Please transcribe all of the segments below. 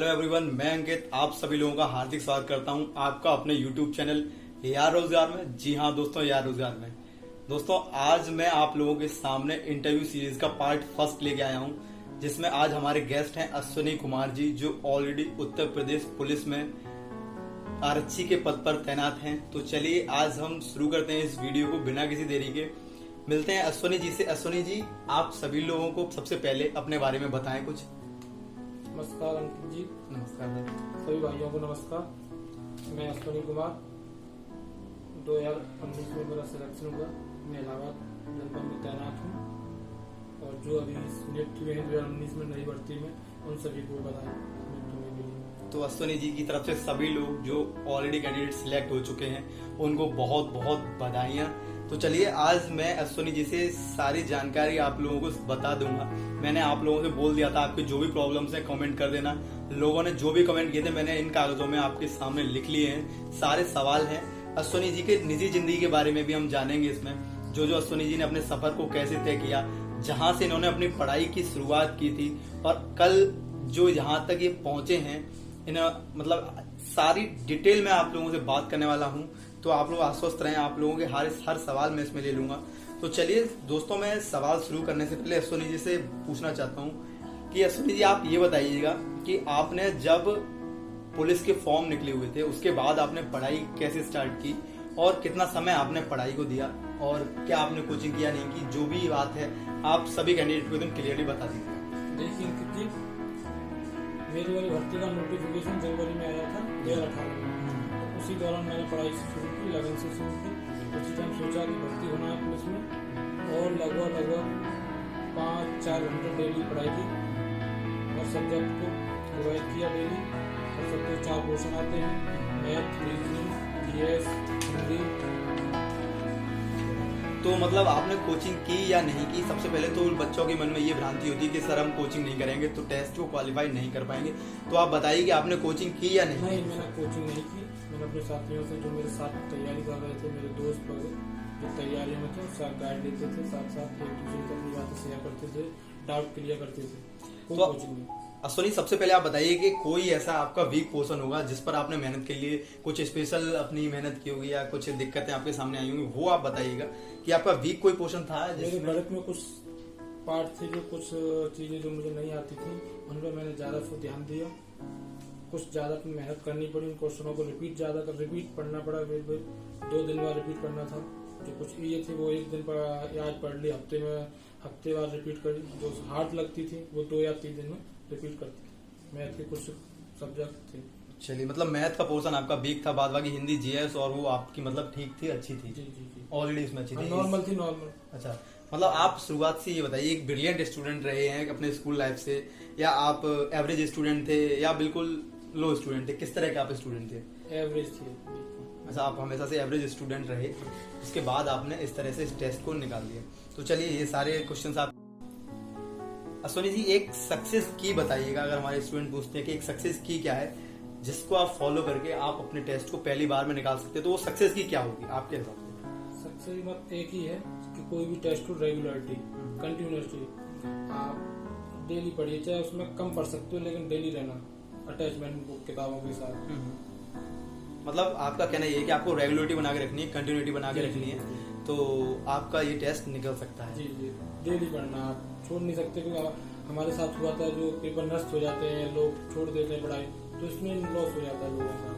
Everyone, मैं अंकित आप सभी लोगों का हार्दिक स्वागत करता हूं आपका अपने यूट्यूब चैनल यार रोजगार में। जी हाँ दोस्तों, यार रोजगार में। दोस्तों आज मैं आप लोगों के सामने इंटरव्यू सीरीज का पार्ट फर्स्ट लेके आया हूं, जिसमें आज हमारे गेस्ट हैं अश्विनी कुमार जी, जो ऑलरेडी उत्तर प्रदेश पुलिस में आरक्षी के पद पर तैनात हैं। तो चलिए आज हम शुरू करते हैं इस वीडियो को बिना किसी देरी के। मिलते हैं अश्विनी जी से। अश्विनी जी, आप सभी लोगों को सबसे पहले अपने बारे में बताएं कुछ। नमस्कार अंकित जी। नमस्कार सर। सभी भाइयों को नमस्कार। मैं अश्विनी कुमार, 2019 में मेरा सिलेक्शन हुआ। मैं इलाहाबाद जनपद में तैनात हूँ और जो अभी सिलेक्ट हुए हैं 2019 में नई भर्ती में, उन सभी को बधाई मिलने के लिए। तो अश्विनी जी की तरफ से सभी लोग जो ऑलरेडी कैंडिडेट सिलेक्ट हो चुके हैं उनको बहुत बहुत बधाइयाँ। तो चलिए आज मैं अश्विनी जी से सारी जानकारी आप लोगों को बता दूंगा। मैंने आप लोगों से बोल दिया था आपके जो भी प्रॉब्लम्स हैं कमेंट कर देना। लोगों ने जो भी कमेंट किए थे मैंने इन कागजों में आपके सामने लिख लिए हैं। सारे सवाल हैं। अश्विनी जी के निजी जिंदगी के बारे में भी हम जानेंगे इसमें। जो अश्विनी जी ने अपने सफर को कैसे तय किया, जहां से इन्होंने अपनी पढ़ाई की शुरुआत की थी और कल जो यहाँ तक ये पहुंचे हैं, इन्हें मतलब सारी डिटेल में आप लोगों से बात करने वाला हूँ। तो आप लोग आश्वस्त रहें, आप लोगों के हर सवाल मैं इसमें ले लूंगा। तो चलिए दोस्तों, मैं सवाल शुरू करने से पहले अश्विनी जी से पूछना चाहता हूँ कि अश्विनी जी आप ये बताइएगा कि आपने जब पुलिस के फॉर्म निकले हुए थे उसके बाद आपने पढ़ाई कैसे स्टार्ट की और कितना समय आपने पढ़ाई को दिया और क्या आपने कोचिंग किया नहीं की, जो भी बात है आप सभी कैंडिडेट को एकदम क्लियरली बता दीजिए। देखिए अंकित जी, मेरी वाली भर्ती का नोटिफिकेशन जनवरी में आया था 2018 में। उसी दौरान मैंने पढ़ाई शुरू की, लगन से शुरू की। उसी टाइम सोचा कि भर्ती होना है पुलिस में और लगभग 5-4 घंटे डेली पढ़ाई की और सब्जेक्ट को रिवाइज किया डेली। और सबके 4 पोर्शन आते हैं, मैथ, रीजनिंग, जीएस, हिंदी। तो मतलब आपने कोचिंग की या नहीं की? सबसे पहले तो बच्चों के मन में ये भ्रांति होती है कि सर हम कोचिंग नहीं करेंगे तो टेस्ट को क्वालिफाई नहीं कर पाएंगे। तो आप बताइए कि आपने कोचिंग की या नहीं? नहीं, मैंने कोचिंग नहीं की। मैंने अपने साथियों से, जो मेरे साथ तैयारी कर रहे थे, मेरे दोस्त वगैरह जो तैयारियों में थे, साथ गाइड लेते थे, साथ साथ एक दूसरे को अपनी बातें शेयर करते थे, डाउट क्लियर करते थे। कोई कोचिंग नहीं। अश्विनी, सबसे पहले आप बताइए कि कोई ऐसा आपका वीक पोर्शन होगा जिस पर आपने मेहनत के लिए कुछ स्पेशल अपनी मेहनत की होगी या कुछ दिक्कतें आपके सामने आई होंगी, वो आप बताइएगा कि आपका वीक कोई पोर्शन था। मेरे गणित में कुछ पार्ट थे, जो कुछ चीजें जो मुझे नहीं आती थी उन पर मैंने ज्यादा ध्यान दिया। कुछ ज्यादा अपनी मेहनत करनी पड़ी। उन क्वेश्चनों को रिपीट पढ़ना पड़ा। 2 दिन बाद रिपीट करना था। जो कुछ ये थे वो 1 दिन पर आज पढ़ ली, हफ्ते बाद रिपीट करी। जो हार्ड लगती थी वो 2 या 3 दिन में रिपीट करती थी। मैथ के कुछ सब्जेक्ट थे। चलिए, मतलब मैथ का पोर्शन आपका वीक था, बाद बाकी हिंदी, जीएस और वो आपकी मतलब ठीक थी, अच्छी थी। जी जी जी, ऑलरेडी इसमें अच्छी थी, नॉर्मल थी, नॉर्मल। अच्छा, मतलब आप शुरुआत से ये बताइए, एक ब्रिलियंट स्टूडेंट रहे हैं अपने स्कूल लाइफ से, या आप एवरेज स्टूडेंट थे या बिल्कुल लो स्टूडेंट थे? किस तरह के आप स्टूडेंट थे? एवरेज थे। अच्छा, आप हमेशा से एवरेज स्टूडेंट रहे, उसके बाद आपने इस तरह से इस टेस्ट को निकाल दिया। तो चलिए ये सारे क्वेश्चंस आप अश्विनी जी एक सक्सेस की बताइएगा। अगर हमारे स्टूडेंट पूछते हैं कि एक सक्सेस की क्या है जिसको आप फॉलो करके आप अपने टेस्ट को पहली बार में निकाल सकते हैं, तो वो सक्सेस की क्या होगी आपके हिसाब से? सक्सेस मत एक ही है कि कोई भी टेस्ट को रेगुलरिटी, कंटिन्यूसली आप डेली पढ़िए। चाहे उसमें कम पढ़ सकते हो लेकिन डेली रहना अटैचमेंट बुक किताबों के साथ। मतलब आपका कहना ये है कि आपको रेगुलरिटी बना के रखनी है, कंटिन्यूटी बना के रखनी है, तो आपका ये टेस्ट निकल सकता है। जी जी, डेली पढ़ना आप छोड़ नहीं सकते। क्योंकि हमारे साथ हुआ था, जो पेपर नष्ट हो जाते हैं, लोग छोड़ देते हैं पढ़ाई, तो इसमें लॉस हो जाता है लोगों का,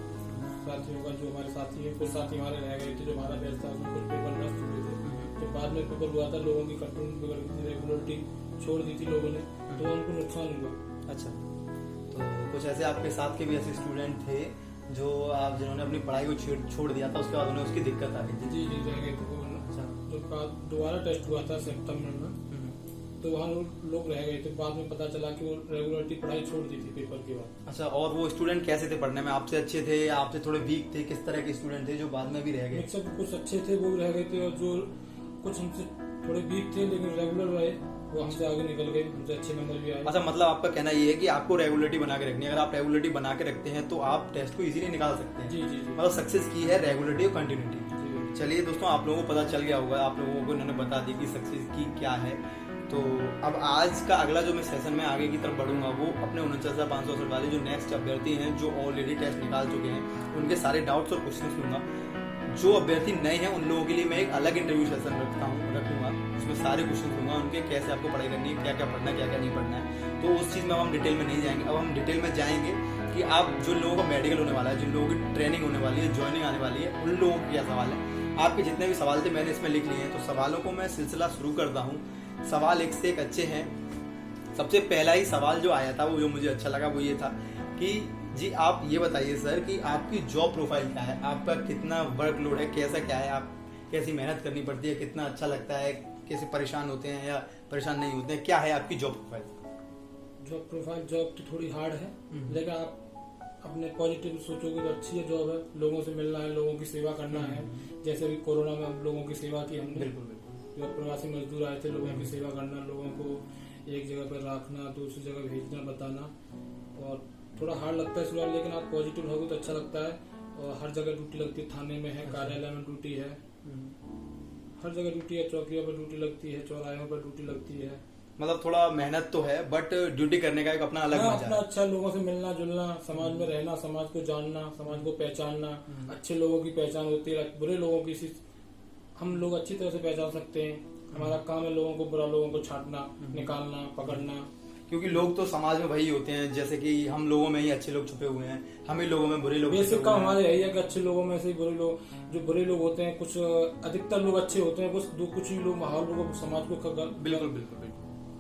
साथियों का। जो हमारे साथी है, कुछ साथी हमारे रह गए थे, जो हमारा बैच था उसमें कुछ पेपर नष्ट हुए थे। तो बाद में पेपर हुआ था, लोगों की कंटिन्यू रेगुलरिटी छोड़ दी थी लोगों ने, तो उनको नुकसान हुआ। अच्छा, तो कुछ ऐसे आपके साथ के भी ऐसे स्टूडेंट थे जो आप जिन्होंने अपनी पढ़ाई को छोड़ दिया था, उसके बाद उन्हें उसकी दिक्कत आ रही थी? जी जी, रह गए थे। अच्छा, जो दोबारा टेस्ट हुआ था सितंबर में, तो वहाँ लोग रह गए थे। बाद में पता चला कि वो रेगुलरिटी पढ़ाई छोड़ दी थी पेपर के बाद। अच्छा, और वो स्टूडेंट कैसे थे पढ़ने में? आपसे अच्छे थे या आपसे थोड़े वीक थे? किस तरह के स्टूडेंट थे जो बाद में भी रह गए? मिक्सअप, कुछ अच्छे थे वो रह गए थे और जो कुछ हमसे थोड़े वीक थे लेकिन रेगुलर रहे, वो हमसे आगे निकल गए, हमसे अच्छे नंबर भी आए। अच्छा, मतलब आपका कहना ये है कि आपको रेगुलरिटी बना के रखनी है। अगर आप रेगुलरिटी बना के रखते हैं तो आप टेस्ट को इजीली निकाल सकते हैं। जी जी जी, मतलब सक्सेस की है रेगुलरिटी और कंटिन्यूटी। चलिए दोस्तों, आप लोगों को पता चल गया होगा, आप लोगों को इन्होंने बता दी कि सक्सेस की क्या है। तो अब आज का अगला जो मैं सेशन में आगे की तरफ बढ़ूंगा वो अपने 49,568 वाले जो नेक्स्ट अभ्यर्थी हैं जो ऑलरेडी टेस्ट निकाल चुके हैं उनके सारे डाउट्स और क्वेश्चंस लूंगा। जो अभ्यर्थी नए हैं उन लोगों के लिए मैं एक अलग इंटरव्यू सेशन रखूंगा, उसमें सारे क्वेश्चन दूंगा उनके, कैसे आपको पढ़ाई करनी है, क्या क्या पढ़ना है, क्या क्या नहीं पढ़ना है। तो उस चीज़ में हम डिटेल में नहीं जाएंगे। अब हम डिटेल में जाएंगे कि आप जो लोगों का मेडिकल होने वाला है, जिन लोगों की ट्रेनिंग होने वाली है, ज्वाइनिंग आने वाली है, उन लोगों के क्या सवाल है। आपके जितने भी सवाल थे मैंने इसमें लिख लिए हैं, तो सवालों को मैं सिलसिला शुरू करता हूँ। सवाल एक से एक अच्छे हैं। सबसे पहला ही सवाल जो आया था वो जो मुझे अच्छा लगा वो ये था कि जी आप ये बताइए सर कि आपकी जॉब प्रोफाइल क्या है, आपका कितना वर्कलोड है, कैसा क्या है, आप कैसी मेहनत करनी पड़ती है, कितना अच्छा लगता है, कैसे परेशान होते हैं या परेशान नहीं होते हैं, क्या है आपकी जॉब प्रोफाइल। जॉब की थोड़ी हार्ड है, लेकिन आप अपने पॉजिटिव सोचोगे तो अच्छी है जॉब है। लोगों से मिलना है, लोगों की सेवा करना है। जैसे अभी कोरोना में हम लोगों की सेवा की हमने, बिल्कुल बिल्कुल। जो प्रवासी मजदूर आए थे, लोगों की सेवा करना, लोगों को एक जगह पर रखना, दूसरी जगह भेजना, बताना, और थोड़ा हार्ड लगता है शुरुआत, लेकिन आप पॉजिटिव रहोगे तो अच्छा लगता है। और हर जगह ड्यूटी लगती है, थाने में है, कार्यालय में ड्यूटी है, हर जगह ड्यूटी है, चौकियों पर ड्यूटी लगती है, चौराहों पर ड्यूटी लगती है। मतलब थोड़ा मेहनत तो है बट ड्यूटी करने का एक अपना अलग मजा अपना है। अच्छा लोगों से मिलना जुलना, समाज में रहना, समाज को जानना, समाज को पहचानना। अच्छे लोगों की पहचान होती है, बुरे लोगों की हम लोग अच्छी तरह से पहचान सकते हैं। हमारा काम है लोगों को, बुरा लोगों को छांटना, निकालना, पकड़ना। क्योंकि लोग तो समाज में वही होते हैं, जैसे कि हम लोगों में ही अच्छे लोग छुपे हुए हैं, हम ही लोगों में बुरे लोग। बेसिक काम हमारे यही है कि अच्छे लोगों में से ही बुरे लोग, जो बुरे लोग होते हैं, कुछ अधिकतर लोग अच्छे होते हैं, कुछ ही लोग माहौल को, समाज को बिल्कुल बिल्कुल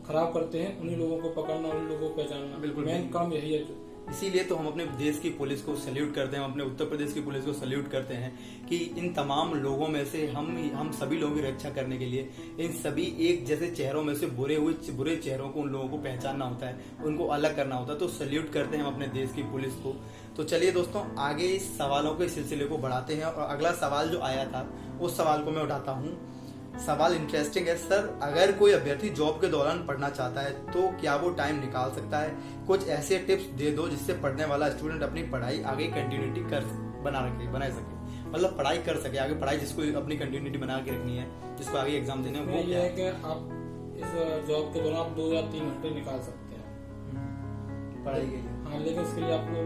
खराब करते हैं। उन्हीं लोगों को पकड़ना, उन्हीं लोगों को पहचानना, बिल्कुल मेन काम यही है। इसीलिए तो हम अपने देश की पुलिस को सैल्यूट करते हैं, हम अपने उत्तर प्रदेश की पुलिस को सैल्यूट करते हैं कि इन तमाम लोगों में से हम सभी लोगों की रक्षा करने के लिए इन सभी एक जैसे चेहरों में से बुरे चेहरों को, उन लोगों को पहचानना होता है, उनको अलग करना होता है। तो सैल्यूट करते हैं हम अपने देश की पुलिस को। तो चलिए दोस्तों आगे इस सवालों के सिलसिले को बढ़ाते हैं और अगला सवाल जो आया था उस सवाल को मैं उठाता हूँ। सवाल इंटरेस्टिंग है सर, अगर कोई अभ्यर्थी जॉब के दौरान पढ़ना चाहता है तो क्या वो टाइम निकाल सकता है? कुछ ऐसे टिप्स दे दो जिससे पढ़ने वाला स्टूडेंट अपनी पढ़ाई आगे कंटिन्यूटी बना सके, मतलब पढ़ाई कर सके आगे, पढ़ाई जिसको अपनी कंटिन्यूटी बना के रखनी है, जिसको आगे एग्जाम देने वो ये है कि आप इस जॉब के दौरान आप 2 या 3 घंटे निकाल सकते हैं पढ़ाई के लिए। हाँ, लेकिन इसके लिए आपको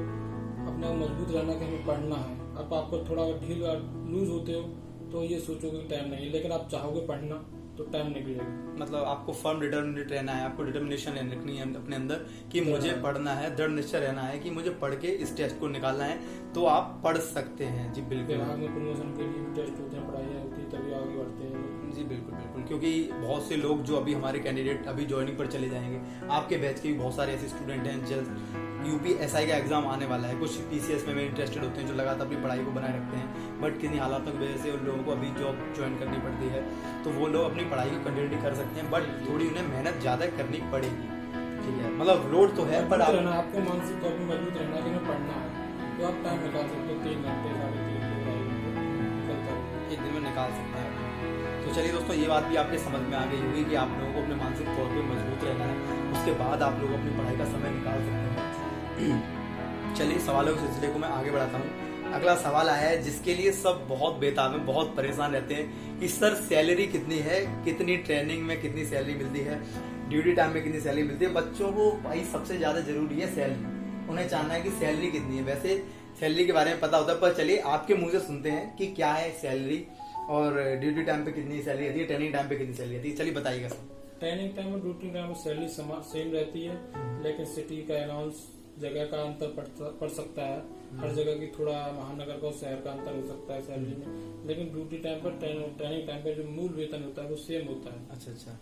अपने मजबूत रहना कि हमें पढ़ना है। अब आपको थोड़ा ढील लूज होते हो तो ये सोचोगे कि टाइम नहीं, लेकिन आप चाहोगे पढ़ना तो टाइम निकलेगा। मतलब आपको फर्म डिटर्मिनेट रहना है, आपको डिटर्मिनेशन रखनी है अपने अंदर कि मुझे पढ़ना है, दृढ़ निश्चय रहना है कि मुझे पढ़ के इस टेस्ट को निकालना है, तो आप पढ़ सकते हैं। जी बिल्कुल। विभाग में प्रमोशन के लिए टेस्ट होते हैं, पढ़ाई होती है, तभी आगे बढ़ते हैं। जी बिल्कुल बिल्कुल, क्योंकि बहुत से लोग जो अभी हमारे कैंडिडेट अभी ज्वाइनिंग पर चले जाएंगे, आपके बैच के भी बहुत सारे ऐसे स्टूडेंट हैं, जल्द यूपीएसआई का एग्जाम आने वाला है, कुछ पीसीएस में इंटरेस्टेड होते हैं जो लगातार अपनी पढ़ाई को बनाए रखते हैं, बट किन्हीं हालातों की वजह से उन लोगों को अभी जॉब ज्वाइन करनी पड़ती है, तो वो लोग अपनी पढ़ाई की कंटिन्यूटी कर सकते हैं, बट थोड़ी उन्हें मेहनत ज्यादा करनी पड़ेगी। ठीक है, मतलब लोड तो है पर आपको मानसिक तौर पर मजबूत रहना कि हमें पढ़ना है, तो आप टाइम निकाल सकते हो, 3 घंटे 3.5 घंटे एक दिन में निकाल सकते हैं। तो चलिए दोस्तों ये बात भी आपके समझ में आ गई होगी कि आप लोगों को अपने मानसिक तौर पर मजबूत रहना है, उसके बाद आप लोग अपनी पढ़ाई का समय निकाल सकते हैं। चलिए सवालों के सिलसिले को मैं आगे बढ़ाता हूँ। अगला सवाल आया है जिसके लिए सब बहुत बेताब में, बहुत परेशान रहते हैं कि सर सैलरी कितनी है, कितनी ट्रेनिंग में कितनी सैलरी मिलती है, ड्यूटी टाइम में कितनी सैलरी मिलती है। बच्चों को भाई सबसे ज्यादा जरूरी है सैलरी, उन्हें जानना है कि सैलरी कितनी है। वैसे सैलरी के बारे में पता होता है, पर चलिए आपके मुंह से सुनते हैं कि क्या है सैलरी और ड्यूटी टाइम पे कितनी सैलरी आती है, ट्रेनिंग टाइम पे कितनी सैलरी आती है। चलिए बताइएगा सर। ट्रेनिंग टाइम और ड्यूटी टाइम में सैलरी सेम रहती है, लेकिन सिटी का अलाउंस, जगह का अंतर पड़ सकता है। हर जगह की थोड़ा महानगर का और शहर का अंतर हो सकता है सैलरी में, लेकिन ड्यूटी टाइम पर, ट्रेनिंग टाइम पर जो मूल वेतन होता है वो सेम होता है। अच्छा अच्छा,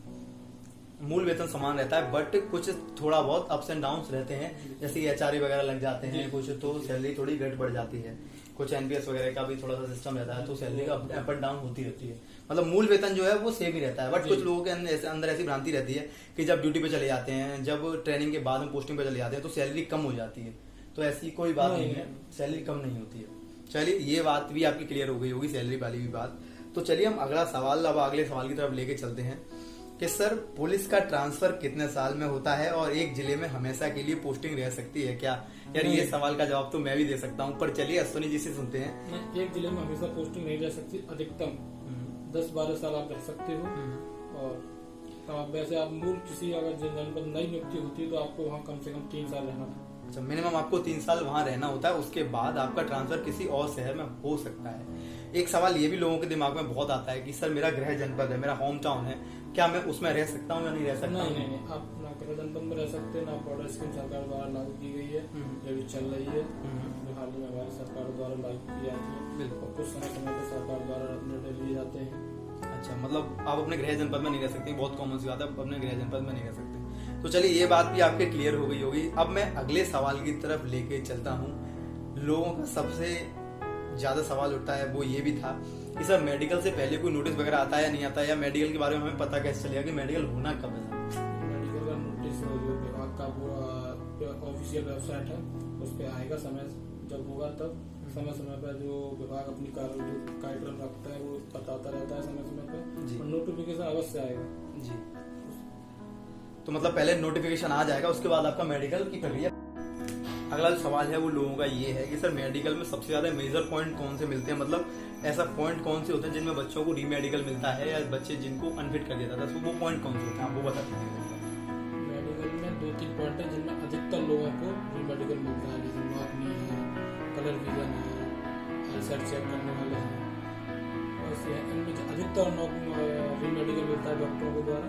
मूल वेतन समान रहता है, बट कुछ थोड़ा बहुत अप्स एंड डाउन्स रहते हैं, जैसे एचआरए वगैरह लग जाते हैं कुछ, तो सैलरी थोड़ी घट बढ़ जाती है। कुछ एनपीएस वगैरह का भी थोड़ा सा सिस्टम रहता है, तो सैलरी का अप एंड डाउन होती रहती है। मतलब मूल वेतन जो है वो सेम ही रहता है, बट कुछ लोगों के अंदर ऐसी भ्रांति रहती है कि जब ड्यूटी पे चले जाते हैं, जब ट्रेनिंग के बाद में पोस्टिंग पे चले जाते हैं तो सैलरी कम हो जाती है। तो ऐसी कोई बात नहीं है, सैलरी कम नहीं होती है। चलिए ये बात भी आपकी क्लियर हो गई होगी, सैलरी वाली भी बात। तो चलिए हम अगले सवाल की तरफ लेके चलते हैं कि सर पुलिस का ट्रांसफर कितने साल में होता है और एक जिले में हमेशा के लिए पोस्टिंग रह सकती है क्या? यार ये सवाल का जवाब तो मैं भी दे सकता हूँ, पर चलिए अश्विनी जी से सुनते हैं। एक जिले में हमेशा पोस्टिंग नहीं रह सकती, अधिकतम 10-12 साल आप रह सकते हो और वैसे आप मूल किसी अगर जनपद नई नियुक्ति होती है तो आपको वहाँ कम से कम 3 साल रहना था। अच्छा, मिनिमम आपको 3 साल वहां रहना होता है, उसके बाद आपका ट्रांसफर किसी और शहर में हो सकता है। एक सवाल ये भी लोगों के दिमाग में बहुत आता है कि सर मेरा गृह जनपद है, मेरा होम टाउन है, क्या मैं उसमें रह सकता हूँ या नहीं रह सकता? नहीं, आप ना गृह जनपद में रह सकते हैं, ना बॉर्डर स्कीम सरकार द्वारा लागू की गई है, ये भी चल रही है, जो हाल ही में हमारी सरकार द्वारा लागू की जाती है। बिल्कुल। कुछ समय समय पर सरकार द्वारा निर्णय लिए जाते हैं। अच्छा, मतलब आप अपने गृह जनपद में नहीं रह सकते, बहुत कॉमन सी बात है, अपने गृह जनपद में नहीं रह सकते। तो चलिए ये बात भी आपके क्लियर हो गई होगी। अब मैं अगले सवाल की तरफ लेके चलता हूँ। लोगों का सबसे ज्यादा सवाल उठता है वो ये भी था कि सर मेडिकल से पहले कोई नोटिस वगैरह आता है या नहीं आता है, या मेडिकल के बारे में हमें पता कैसे चलेगा कि मेडिकल होना कब है? मेडिकल का नोटिस जो विभाग का वो ऑफिशियल वेबसाइट है उस पर आएगा, समय जब होगा तब। समय समय पर जो विभाग अपनी कार्यक्रम रखता है वो बताता रहता है समय समय पर, और नोटिफिकेशन अवश्य आएगा जी। तो मतलब पहले नोटिफिकेशन आ जाएगा, उसके बाद आपका मेडिकल की प्रक्रिया। अगला जो सवाल है वो लोगों का ये है कि सर मेडिकल में सबसे ज्यादा मेजर पॉइंट कौन से मिलते हैं, मतलब ऐसा पॉइंट कौन से होते हैं जिनमें बच्चों को रीमेडिकल मिलता है या बच्चे जिनको अनफिट कर दिया जाता है, तो वो पॉइंट कौन से होते हैं आप वो बता सकते हैं? मेडिकल में 2-3 पॉइंट है जिनमें अधिकतर लोगों को रीमेडिकल मिलता है, जैसे नॉकनी है, कलर विजन है, आईसाइट चेक करने वाले हैं, वैसे इनमें अधिकतर रीमेडिकल मिलता है डॉक्टरों के द्वारा।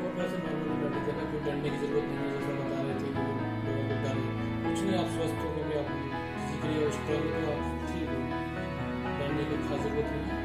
और वैसे नॉर्मल मेडिकल है, कोई डरने की जरूरत नहीं है, जैसा बता रहे थे कि लोगों को डर कुछ नहीं, आप स्वस्थ हो क्योंकि आप फिजिकली स्ट्रॉन्ग हो तो आप ठीक हो, डरने की खास जरूरत नहीं है।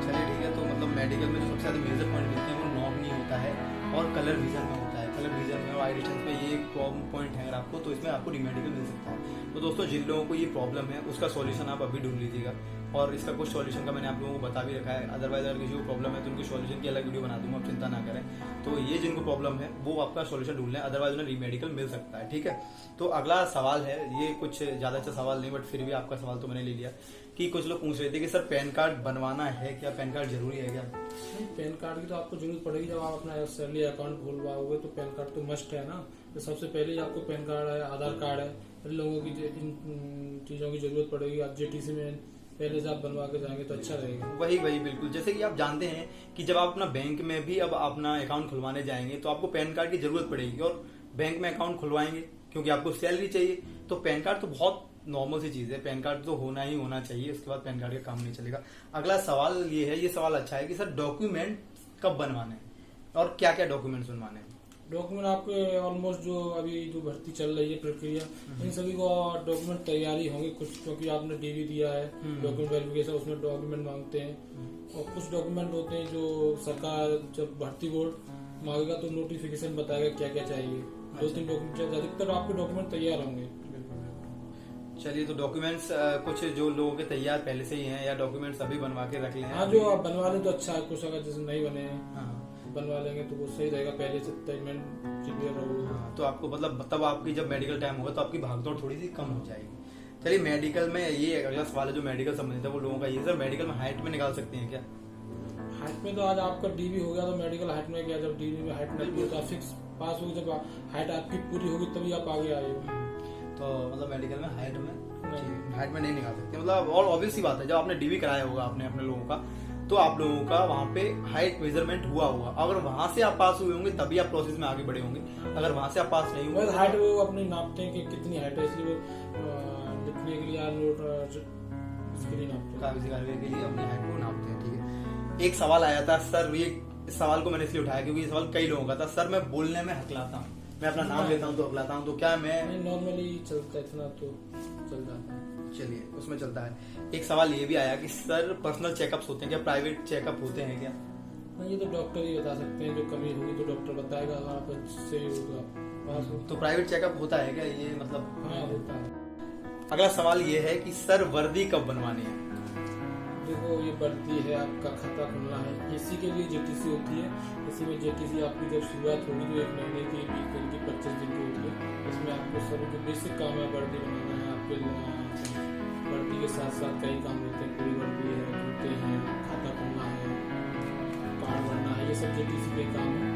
चलिए ठीक है। तो मतलब मेडिकल में जो सबसे ज्यादा मेजर पॉइंट मिलते हैं वो नॉकनी होता है और कलर विजन में होता है। कलर विजन में और आई डिस्टेंस में ये एक पॉइंट है अगर आपको, तो इसमें आपको रीमेडिकल मिल सकता है। तो दोस्तों जिन लोगों को ये प्रॉब्लम है उसका सॉल्यूशन आप अभी ढूंढ लीजिएगा, और इसका कुछ सॉल्यूशन का मैंने आप लोगों को बता भी रखा है। अदरवाइज अगर किसी को प्रॉब्लम है तो उनके सॉल्यूशन की अलग वीडियो बना दूंगा, आप चिंता ना करें। तो ये जिनको प्रॉब्लम है वो आपका सॉल्यूशन ढूंढ लें, अदरवाइज उन्हें रीमेडिकल मिल सकता है। ठीक है। तो अगला सवाल है, ये कुछ ज्यादा अच्छा सवाल नहीं, बट फिर भी आपका सवाल तो मैंने ले लिया कि कुछ लोग पूछ रहे थे कि सर पैन कार्ड बनवाना है क्या, पैन कार्ड जरूरी है क्या? नहीं, पैन कार्ड की तो आपको जरूरत पड़ेगी जब आप अपना सैलरी अकाउंट खोलवाओगे, तो पैन कार्ड तो मस्ट है ना। तो सबसे पहले आपको पैन कार्ड है, आधार कार्ड है, इन लोगों की इन चीजों की जरूरत पड़ेगी। आप जेटीसी में पहले से आप बनवा के जाएंगे तो अच्छा रहेगा। वही बिल्कुल, जैसे कि आप जानते हैं कि जब आप अपना बैंक में भी अब अपना अकाउंट खुलवाने जाएंगे तो आपको पैन कार्ड की जरूरत पड़ेगी, और बैंक में अकाउंट खुलवाएंगे क्योंकि आपको सैलरी चाहिए। तो पैन कार्ड तो बहुत नॉर्मल सी चीज है, पैन कार्ड तो होना ही होना चाहिए, उसके बाद पैन कार्ड का काम नहीं चलेगा। अगला सवाल ये है, ये सवाल अच्छा है कि सर डॉक्यूमेंट कब बनवाने हैं और क्या क्या डॉक्यूमेंट्स बनवाने हैं? डॉक्यूमेंट आपके ऑलमोस्ट जो अभी जो भर्ती चल रही है प्रक्रिया, इन सभी को डॉक्यूमेंट तैयारी होंगे कुछ, क्योंकि आपने डीवी दिया है, डॉक्यूमेंट वेरिफिकेशन, उसमें डॉक्यूमेंट मांगते हैं। और कुछ डॉक्यूमेंट होते हैं जो सरकार जब भर्ती बोर्ड मांगेगा तो नोटिफिकेशन बताएगा क्या क्या चाहिए। 2-3 डॉक्यूमेंट, अधिकतर आपके डॉक्यूमेंट तैयार होंगे। चलिए, तो डॉक्यूमेंट्स कुछ जो लोगों के तैयार पहले से ही हैं या डॉक्यूमेंट्स अभी बनवा के रख लें? हाँ, जो आप बनवा लें तो अच्छा है। कुछ अगर जैसे नहीं बने हैं बनवा लेंगे तो वो सही रहेगा, पहले से पेमेंट क्लियर होगा। तो आपको मतलब तब आपकी जब मेडिकल टाइम होगा तो आपकी भागदौड़ थोड़ी सी कम हो जाएगी। चलिए, मेडिकल में ये अगला सवाल है जो मेडिकल संबंधित है वो लोगों का ये, सर मेडिकल में हाइट में निकाल सकते हैं क्या? हाइट में तो आज आपका डीवी हो गया तो मेडिकल हाइट में क्या, जब डीवी में हाइट नहीं होता फिक्स पास होगी, जब हाइट आपकी पूरी होगी तभी आप आगे आएंगे। तो मतलब मेडिकल में हाइट में नहीं निकाल सकते, मतलब और ऑब्वियस सी बात है, जब आपने डीवी कराया होगा आपने अपने लोगों का, तो आप लोगों का वहाँ पे हाइट मेजरमेंट हुआ होगा। अगर वहां से आप पास हुए होंगे तभी आप प्रोसेस में आगे बढ़े होंगे, अगर वहां से आप पास नहीं हुए। हाइट वो अपनी नापते हैं कि कितनी हाइट है, इसलिए वो लिखने के लिए नोट इसके लिए नापते हैं, कागजी कार्रवाई के लिए अपनी हाइट को नापते हैं। ठीक है। एक सवाल आया था सर, ये इस सवाल को मैंने इसलिए उठाया क्योंकि ये सवाल कई लोगों का था, सर मैं बोलने में हकलाता हूँ, मैं अपना नाम लेता हूँ तो हकलाता हूँ, तो क्या मैं नॉर्मली चलता है इतना तो चल जाता है? चलिए, उसमें चलता है। एक सवाल ये भी आया कि सर पर्सनल चेकअप्स होते हैं क्या, प्राइवेट चेकअप होते हैं क्या? ये तो डॉक्टर ही बता सकते हैं, जो कमी होगी तो डॉक्टर बताएगा, अगर आप सही होगा पास हो। तो प्राइवेट चेकअप होता है क्या ये, मतलब? हाँ, होता है। अगला सवाल ये है कि सर वर्दी कब बनवानी है? देखो, ये बढ़ती है, आपका खाता खुलना है, इसी के लिए जेटीसी होती है। इसी में जेटीसी आपकी जब शुरुआत होगी तो 1 महीने की, 20 दिन की, 25 दिन की होती है। इसमें आपको सभी जो बेसिक काम है, वर्दी बनाना है, आपके वर्दी के साथ साथ कई काम होते हैं, पूरी वर्दी है, जूते हैं, खाता खुलना है, कार्ड बनना है, ये सब जेटीसी के काम है।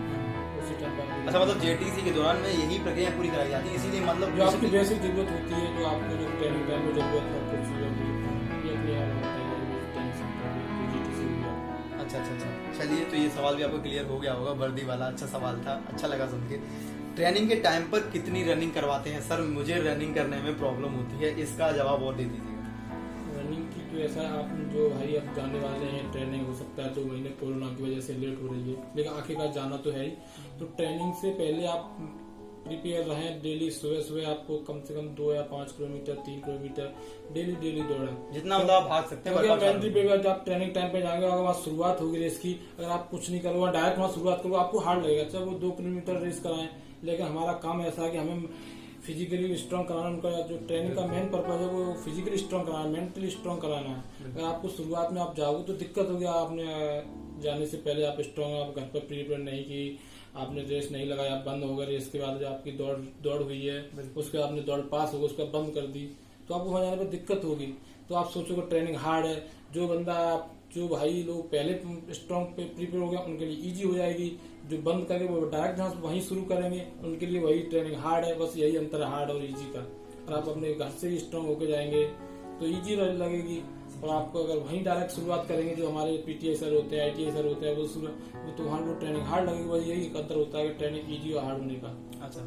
उसी टाइम पर अच्छा, मतलब जेटीसी के दौरान में यही प्रक्रिया पूरी कराई जाती है, इसीलिए मतलब जो आपकी बेसिक जरूरत होती है, जो आपको जो ट्रेनिंग टाइम में जरूरत है कुछ चीजों की, ये अपने आप होता है। अच्छा। चलिए, तो तो ये सवाल भी आपको क्लियर हो गया होगा, वर्दी वाला अच्छा सवाल था, अच्छा लगा सुन के। ट्रेनिंग के टाइम पर कितनी रनिंग करवाते हैं? सर मुझे रनिंग करने में प्रॉब्लम होती है, इसका जवाब और दे दीजिएगा। रनिंग की तो ऐसा आप जो भाई आप जाने वाले हैं, ट्रेनिंग हो सकता है 2 महीने कोरोना की वजह से लेट हो रही है, लेकिन आखिरकार जाना तो है ही। तो ट्रेनिंग से पहले आप प्रिपेयर रहें। डेली सुबह सुबह आपको कम से कम 2 या 5 किलोमीटर 3 किलोमीटर डेली दौड़ें, जितना मतलब आप भाग सकते हैं। एंट्री पे जब आप ट्रेनिंग टाइम पे जाएंगे, अगर वहाँ शुरुआत होगी रेस की, अगर आप कुछ नहीं करोगे डायरेक्ट वहाँ शुरुआत करोगे, आपको हार्ड लगेगा। चाहे वो 2 किलोमीटर रेस कराएं, लेकिन हमारा काम ऐसा है कि हमें फिजिकली स्ट्रांग कराना। उनका जो ट्रेनिंग का मेन पर्पज है वो फिजिकली स्ट्रांग कराना, मेंटली स्ट्रांग कराना है। अगर आपको शुरुआत में आप जाओगे तो दिक्कत होगी। आपने जाने से पहले आप स्ट्रांग, आप घर पर प्रिपेयर नहीं की, आपने रेस नहीं लगाया, आप बंद हो गए। रेस के बाद जो आपकी दौड़ हुई है, उसके आपने दौड़ पास हो गई, उसके बंद कर दी, तो आपको वहां जाने पर दिक्कत होगी। तो आप सोचोगे ट्रेनिंग हार्ड है। जो भाई लोग पहले स्ट्रांग पे प्रिपेयर हो गया उनके लिए इजी हो जाएगी। जो बंद करके वो डायरेक्ट जहाँ वहीं शुरू करेंगे उनके लिए वही ट्रेनिंग हार्ड है। बस यही अंतर है हार्ड और इजी का। और आप अपने घर से ही स्ट्रांग होके जाएंगे तो इजी लगेगी। और आपको अगर वहीं डायरेक्ट शुरुआत करेंगे, जो हमारे पीटीआई सर होते हैं, आईटीआई सर होते हैं, वो तो वहाँ वो ट्रेनिंग हार्ड लगेगी। बस यही अंतर होता है कि ट्रेनिंग इजी और हार्ड होने का। अच्छा,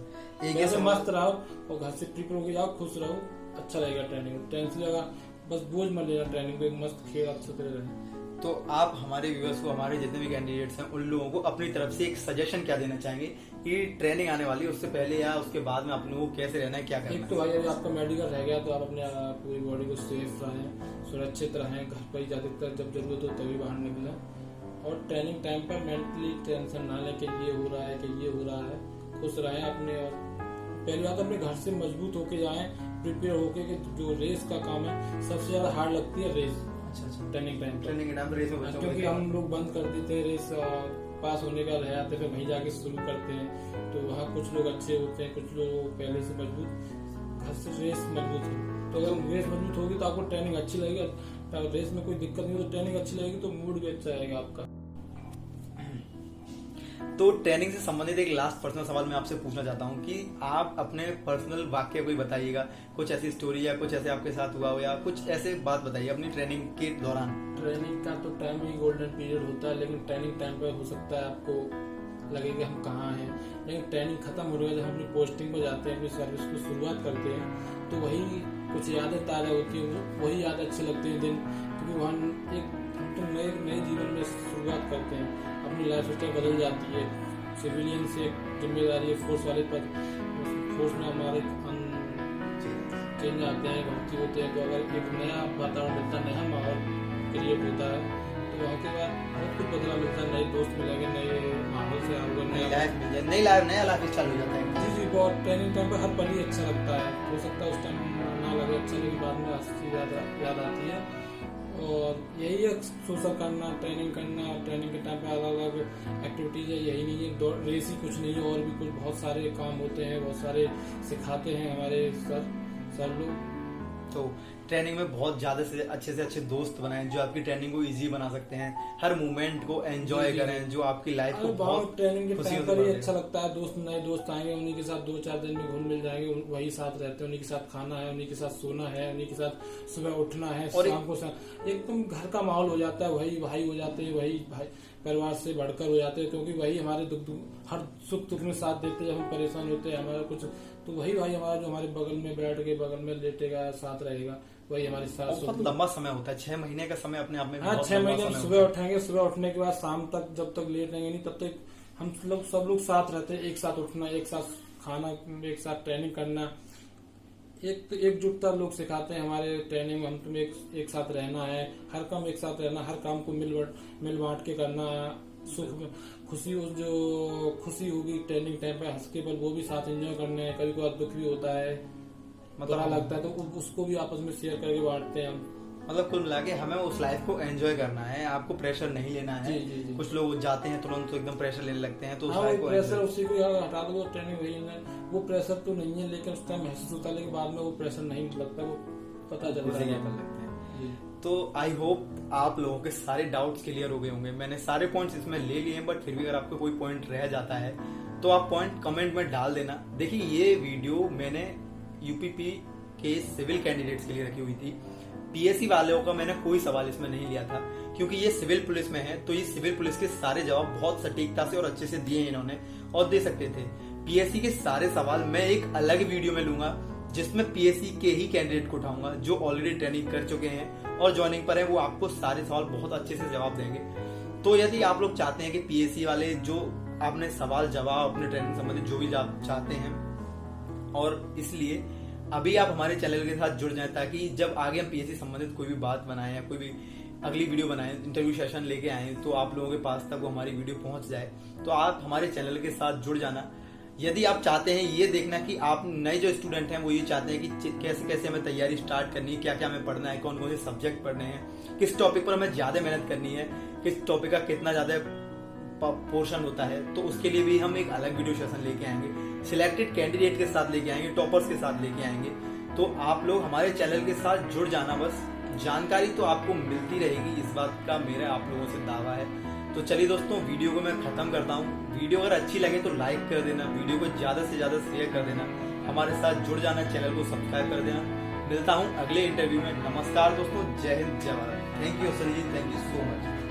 एक ऐसे मस्त रहो और घर से प्रिपेयर होके जाओ, खुश रहो, अच्छा रहेगा। ट्रेनिंग टेंशन लगा, बस बोझ मत लेना। ट्रेनिंग को एक मस्त खेल अच्छे तरह रहे। तो आप हमारे व्यूअर्स को, हमारे जितने भी कैंडिडेट्स हैं, उन लोगों को अपनी तरफ से एक सजेशन क्या देना चाहेंगे कि ट्रेनिंग आने वाली है, उससे पहले या उसके बाद में आप लोगों को कैसे रहना है, क्या करना है? एक तो भाई अगर आपका मेडिकल रह गया तो आप अपने पूरी बॉडी को सेफ रहें, सुरक्षित रहें, घर पर ही ज्यादातर जब जरूरत हो तभी बाहर निकलें। और ट्रेनिंग टाइम पर मेंटली टेंशन ना लें कि ये हो रहा है कि ये हो रहा है। खुश रहें अपने। और पहली बात अपने घर से मजबूत होके जाएं, प्रिपेयर होके कि जो रेस का काम है सबसे ज्यादा हार्ड लगती है रेस। अच्छा, ट्रेनिंग टाइम रेस में क्योंकि हम लोग बंद कर देते हैं, रेस पास होने का रह जाते हैं, वहीं जाके शुरू करते हैं। तो वहाँ कुछ लोग अच्छे होते हैं, कुछ लोग पहले से मजबूत, घर से रेस मजबूत हो। तो अगर रेस मजबूत होगी तो आपको ट्रेनिंग अच्छी लगेगी। तो रेस में कोई दिक्कत नहीं तो ट्रेनिंग अच्छी लगेगी तो मूड भी अच्छा आएगा आपका। तो ट्रेनिंग से संबंधित एक लास्ट पर्सनल सवाल मैं आपसे पूछना चाहता हूँ कि आप अपने पर्सनल वाक्य कोई बताइएगा, कुछ ऐसी स्टोरी या कुछ ऐसे आपके साथ हुआ हो या कुछ ऐसे बात बताइए अपनी ट्रेनिंग के दौरान। ट्रेनिंग का तो टाइम ही गोल्डन पीरियड होता है, लेकिन ट्रेनिंग टाइम पे हो सकता है आपको लगे कि हम कहाँ हैं, लेकिन ट्रेनिंग खत्म हो रही है, जब हम अपनी पोस्टिंग पर जाते हैं, अपनी सर्विस को शुरुआत करते हैं, तो वही कुछ यादें ताज़ा होती हैं, वही याद अच्छे लगते हैं दिन। क्योंकि वहाँ हम तो नए जीवन में शुरुआत करते हैं, अपनी लाइफ स्टाइल बदल जाती है। सिविलियन से जिम्मेदारी है फोर्स वाले पर, फोर्स में हमारे चेंज आते हैं, भर्ती होते हैं। तो अगर एक नया वातावरण मिलता है, नया माहौल क्रिएट होता है, तो वहाँ के बाद बहुत कुछ बदला मिलता है। नए दोस्त मिलेंगे, नए माहौल से आओगे, नया लाइफ स्टाइल हो जाता है। जी बहुत ट्रेनिंग टाइम पर हर पल ही अच्छा लगता है। हो सकता है उस टाइम ना लगे अच्छा, लेकिन बाद में अच्छी याद आती है। और यही है सोशल करना, ट्रेनिंग करना। ट्रेनिंग के टाइम पे अलग अलग एक्टिविटीज है, यही नहीं है रेस ही कुछ नहीं है, और भी कुछ बहुत सारे काम होते हैं, बहुत सारे सिखाते हैं हमारे सर लोग। तो ट्रेनिंग में बहुत ज्यादा से अच्छे दोस्त बनाएं जो आपकी ट्रेनिंग को इजी बना सकते हैं, हर मोमेंट को एंजॉय करें, जो आपकी लाइफ को बहुत ट्रेनिंग के टाइम पर ही अच्छा लगता है। नए दोस्त आएंगे, उन्हीं के साथ 2-4 दिन में घुल मिल जाएंगे, वही साथ रहते हैं, उन्हीं के साथ खाना है, उन्हीं के साथ सोना है, उन्हीं के साथ सुबह उठना है, शाम को एकदम घर का माहौल हो जाता है। वही भाई हो जाते हैं, वही भाई परिवार से बढ़कर हो जाते हैं, क्योंकि वही हमारे हर सुख दुख में साथ देते हैं। जब हम परेशान होते हैं हमारा कुछ, तो वही भाई हमारा जो हमारे बगल में बैठ के बगल में लेटेगा, साथ रहेगा, वही हमारे साथ। बहुत लंबा समय होता है, 6 महीने का समय अपने आप में। हाँ, 6 महीने सुबह उठेंगे, सुबह उठने के बाद शाम तक जब तक लेटेंगे नहीं तब तक हम लोग सब लोग साथ रहते हैं। एक साथ उठना, एक साथ खाना, एक साथ ट्रेनिंग करना, एकजुटता लोग सिखाते हैं हमारे ट्रेनिंग में। हम तुम्हें एक साथ रहना है, हर काम एक साथ रहना, हर काम को मिल बांट के करना। सुख जो खुशी होगी ट्रेनिंग टाइम पे, हंस के पल वो भी साथ एंजॉय करने हैं। कभी कभार दुख भी होता है, बुरा लगता है, तो उसको भी आपस में शेयर करके बांटते हैं हम। मतलब कुल मिला के हमें उस लाइफ को एंजॉय करना है, आपको प्रेशर नहीं लेना है। जी। कुछ लोग जाते हैं तुरंत तो एकदम प्रेशर लेने लगते हैं, तो उस लाइफ को प्रेशर उसी को हटा दो। ट्रेनिंग वही है, वो प्रेशर तो नहीं है, लेकिन उस टाइम महसूस होता है, लेकिन बाद में वो प्रेशर नहीं लगता, वो पता चलता है। तो आई होप आप लोगों के सारे डाउट्स क्लियर हो गए होंगे। मैंने सारे पॉइंट्स इसमें ले लिए हैं, बट फिर भी अगर आपको कोई पॉइंट रह जाता है तो आप पॉइंट कमेंट में डाल देना। देखिए ये वीडियो मैंने यूपीपी के सिविल कैंडिडेट्स के लिए रखी हुई थी, पीएससी वालों का मैंने कोई सवाल इसमें नहीं लिया था, क्योंकि ये सिविल पुलिस में है, तो ये सिविल पुलिस के सारे जवाब बहुत सटीकता से और अच्छे से दिए इन्होंने और दे सकते थे। पीएससी के सारे सवाल मैं एक अलग वीडियो में लूंगा, जिसमें पीएससी के ही कैंडिडेट को उठाऊंगा जो ऑलरेडी ट्रेनिंग कर चुके हैं और ज्वाइनिंग पर है, वो आपको सारे सवाल बहुत अच्छे से जवाब देंगे। तो यदि आप लोग चाहते हैं कि पीएससी वाले जो आपने सवाल जवाब अपने ट्रेनिंग संबंधित जो भी आप चाहते हैं, और इसलिए अभी आप हमारे चैनल के साथ जुड़ जाएं, ताकि जब आगे हम पीएससी संबंधित कोई भी बात बनाएं या कोई भी अगली वीडियो बनाएं, इंटरव्यू सेशन लेके आए, तो आप लोगों के पास तक वो हमारी वीडियो पहुंच जाए। तो आप हमारे चैनल के साथ जुड़ जाना। यदि आप चाहते हैं ये देखना कि आप नए जो स्टूडेंट हैं वो ये चाहते हैं कि कैसे कैसे हमें तैयारी स्टार्ट करनी है, क्या क्या हमें पढ़ना है, कौन कौन से सब्जेक्ट पढ़ने हैं, किस टॉपिक पर हमें ज्यादा मेहनत करनी है, किस टॉपिक का कितना ज्यादा पोर्शन होता है, तो उसके लिए भी हम एक अलग वीडियो सेशन लेके आएंगे, सिलेक्टेड कैंडिडेट के साथ लेके आएंगे, टॉपर्स के साथ लेके आएंगे। तो आप लोग हमारे चैनल के साथ जुड़ जाना, बस जानकारी तो आपको मिलती रहेगी, इस बात का मेरा आप लोगों से दावा है। तो चलिए दोस्तों, वीडियो को मैं खत्म करता हूँ। वीडियो अगर अच्छी लगे तो लाइक कर देना, वीडियो को ज्यादा से ज्यादा शेयर कर देना, हमारे साथ जुड़ जाना, चैनल को सब्सक्राइब कर देना। मिलता हूँ अगले इंटरव्यू में। नमस्कार दोस्तों, जय हिंद, जय Bharat. Thank you Ashwini ji, thank you so much.